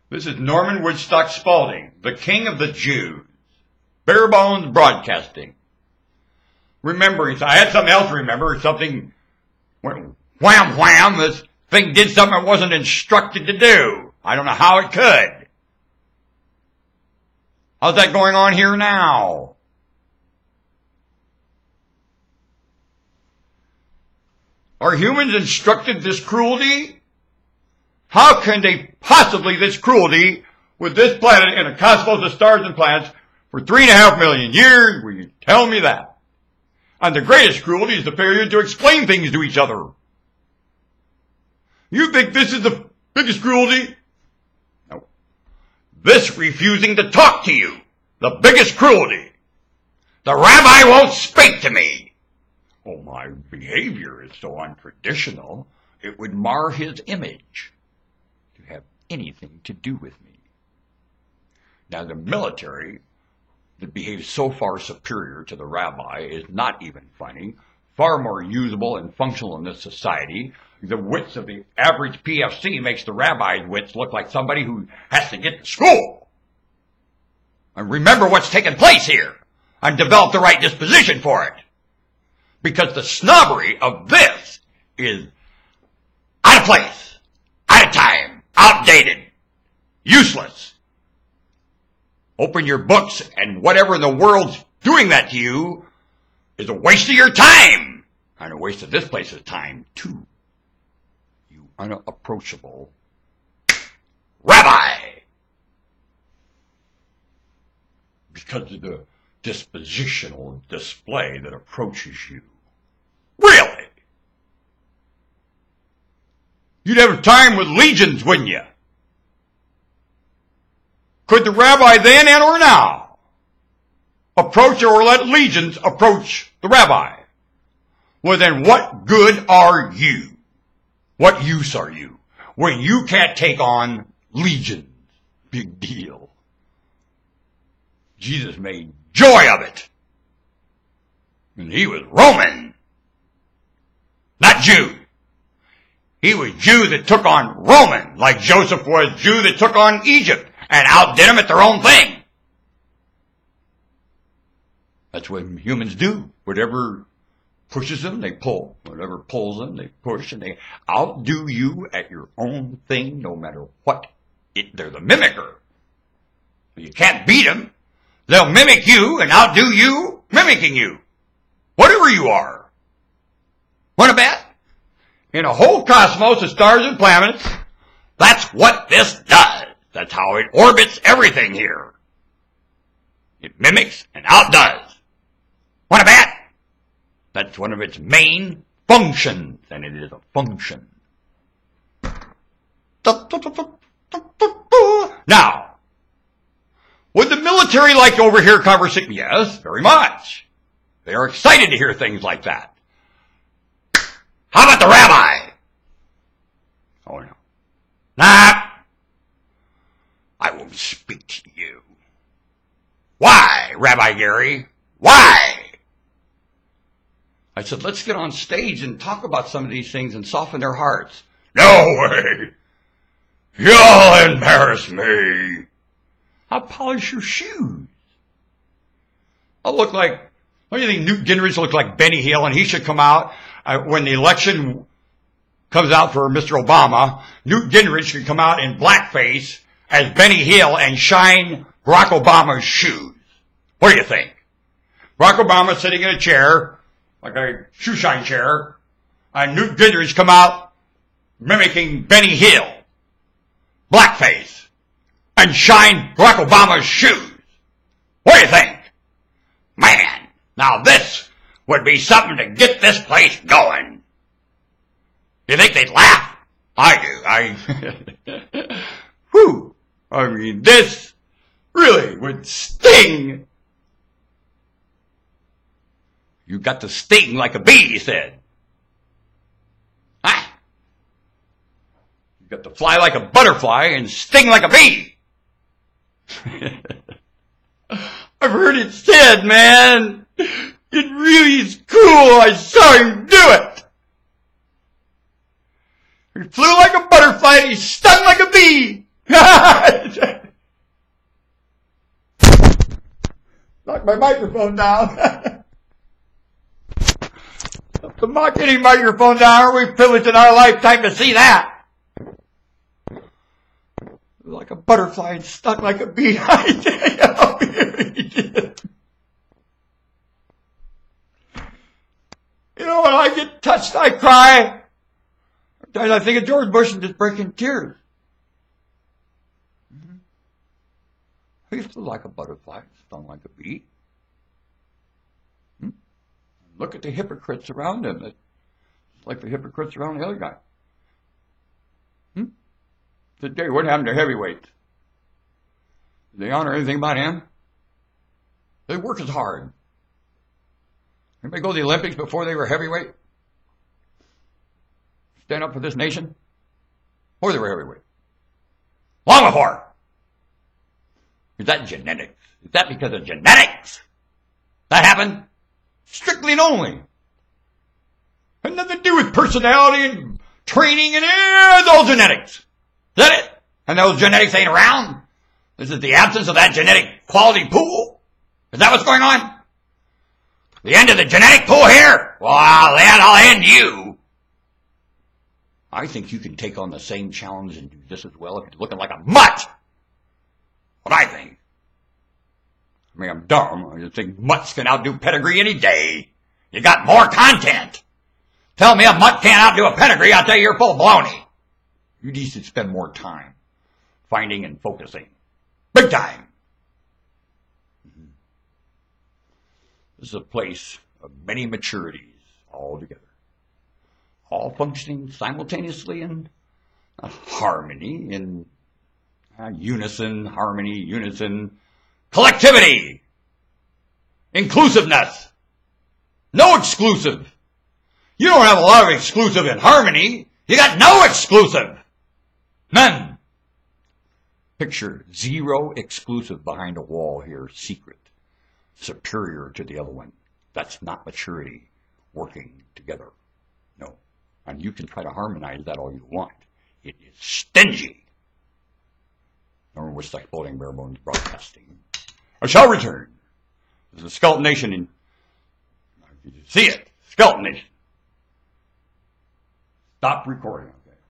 This is Norman Woodstock Spalding, the king of the Jews. Bare bones broadcasting. Remembering, I had something else to remember. Something went wham wham. This thing did something it wasn't instructed to do. I don't know how it could. How's that going on here now? Are humans instructed this cruelty? How can they possibly, this cruelty, with this planet in a cosmos of stars and planets for 3.5 million years? Will you tell me that? And the greatest cruelty is the failure to explain things to each other. You think this is the biggest cruelty? No. This refusing to talk to you, the biggest cruelty. The rabbi won't speak to me. Oh, my behavior is so untraditional, it would mar his image to have anything to do with me. Now, the military that behaves so far superior to the rabbi is not even funny, far more usable and functional in this society. The wits of the average PFC makes the rabbi's wits look like somebody who has to get to school and remember what's taking place here and develop the right disposition for it. Because the snobbery of this is out of place, out of time, outdated, useless. Open your books and whatever in the world's doing that to you is a waste of your time. And a waste of this place's time, too. You unapproachable rabbi. Because of the dispositional display that approaches you. Really? You'd have time with legions, wouldn't you? Could the rabbi then and or now approach or let legions approach the rabbi? Well, then what good are you? What use are you when you can't take on legions? Big deal. Jesus made joy of it. And he was Roman, not Jew. He was Jew that took on Roman, like Joseph was Jew that took on Egypt and outdid them at their own thing. That's what humans do. Whatever pushes them, they pull. Whatever pulls them, they push, and they outdo you at your own thing, no matter what. They're the mimicker. You can't beat them. They'll mimic you and outdo you, mimicking you. Whatever you are. Want to bet? In a whole cosmos of stars and planets, that's what this does. That's how it orbits everything here. It mimics and outdoes. Want to bet? That's one of its main functions, and it is a function. Now, would the military like to overhear conversation? Yes, very much. They are excited to hear things like that. How about the rabbi? Oh, no. Nah. I won't speak to you. Why, Rabbi Gary? Why? I said, let's get on stage and talk about some of these things and soften their hearts. No way. You'll embarrass me. I'll polish your shoes. I'll look like, what do you think Newt Gingrich looks like Benny Hill, and he should come out when the election comes out for Mr. Obama. Newt Gingrich should come out in blackface as Benny Hill and shine Barack Obama's shoes. What do you think? Barack Obama sitting in a chair, like a shoe shine chair, and Newt Gingrich come out mimicking Benny Hill, blackface, and shine Barack Obama's shoes. What do you think? Man, now this would be something to get this place going. Do you think they'd laugh? I do. Whew. I mean, this really would sting. You got to sting like a bee, he said. Ah. You got to fly like a butterfly and sting like a bee. I've heard it said, man. It really is cool. I saw him do it. He flew like a butterfly and he stung like a bee. Knock my microphone down. To knock any microphone down, are we privileged in our lifetime to see that? Like a butterfly and stung like a bee. You know, when I get touched, I cry. Sometimes I think of George Bush and just break in tears. He flew like a butterfly, stung like a bee. Look at the hypocrites around him. It's like the hypocrites around the other guy. Today, what happened to heavyweights? Did they honor anything about him? They work as hard. Anybody go to the Olympics before they were heavyweight? Stand up for this nation? Before they were heavyweight. Long before. Is that genetics? Is that because of genetics? That happened? Strictly and only. Had nothing to do with personality and training and those genetics. Is that it? And those genetics ain't around? This is the absence of that genetic quality pool? Is that what's going on? The end of the genetic pool here? Well, I'll end you. I think you can take on the same challenge and do just as well if you're looking like a mutt. What I think. I mean, I'm dumb. I just think mutts can outdo pedigree any day. You got more content. Tell me a mutt can't outdo a pedigree, I'll tell you you're full of baloney. You need to spend more time finding and focusing. Big time. This is a place of many maturities all together. All functioning simultaneously in harmony, in unison, harmony, unison, collectivity, inclusiveness, no exclusive. You don't have a lot of exclusive in harmony. You got no exclusive. None. Picture zero exclusive behind a wall here, secret, superior to the other one. That's not maturity, working together. No. And you can try to harmonize that all you want. It is stingy. Remember, we're stuck floating bare bones broadcasting. I shall return. There's a Skeleton Nation in. You see it. Skeleton Nation. Stop recording.